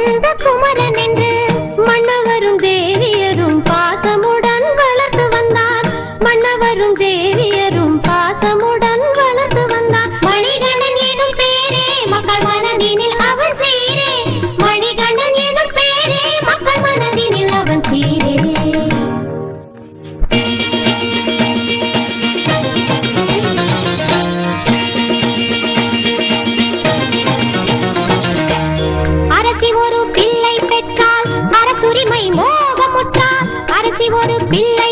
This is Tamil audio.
வந்த குமரன் என்று மன்னவரும் தேவியரும் பாசமுடன் வளர்த்து வந்தார். மன்னவரும் தேவியரும் பாசமுடன் வளர்த்து வந்தார். மணிகண்டன் எனும் பேரே மக்கள் மனதினில் அவன் சீரே. மணிகண்டன் எனும் பேரே மக்கள் மனதினில் அவன் சீரே. அரசி ஒரு பிள்ளை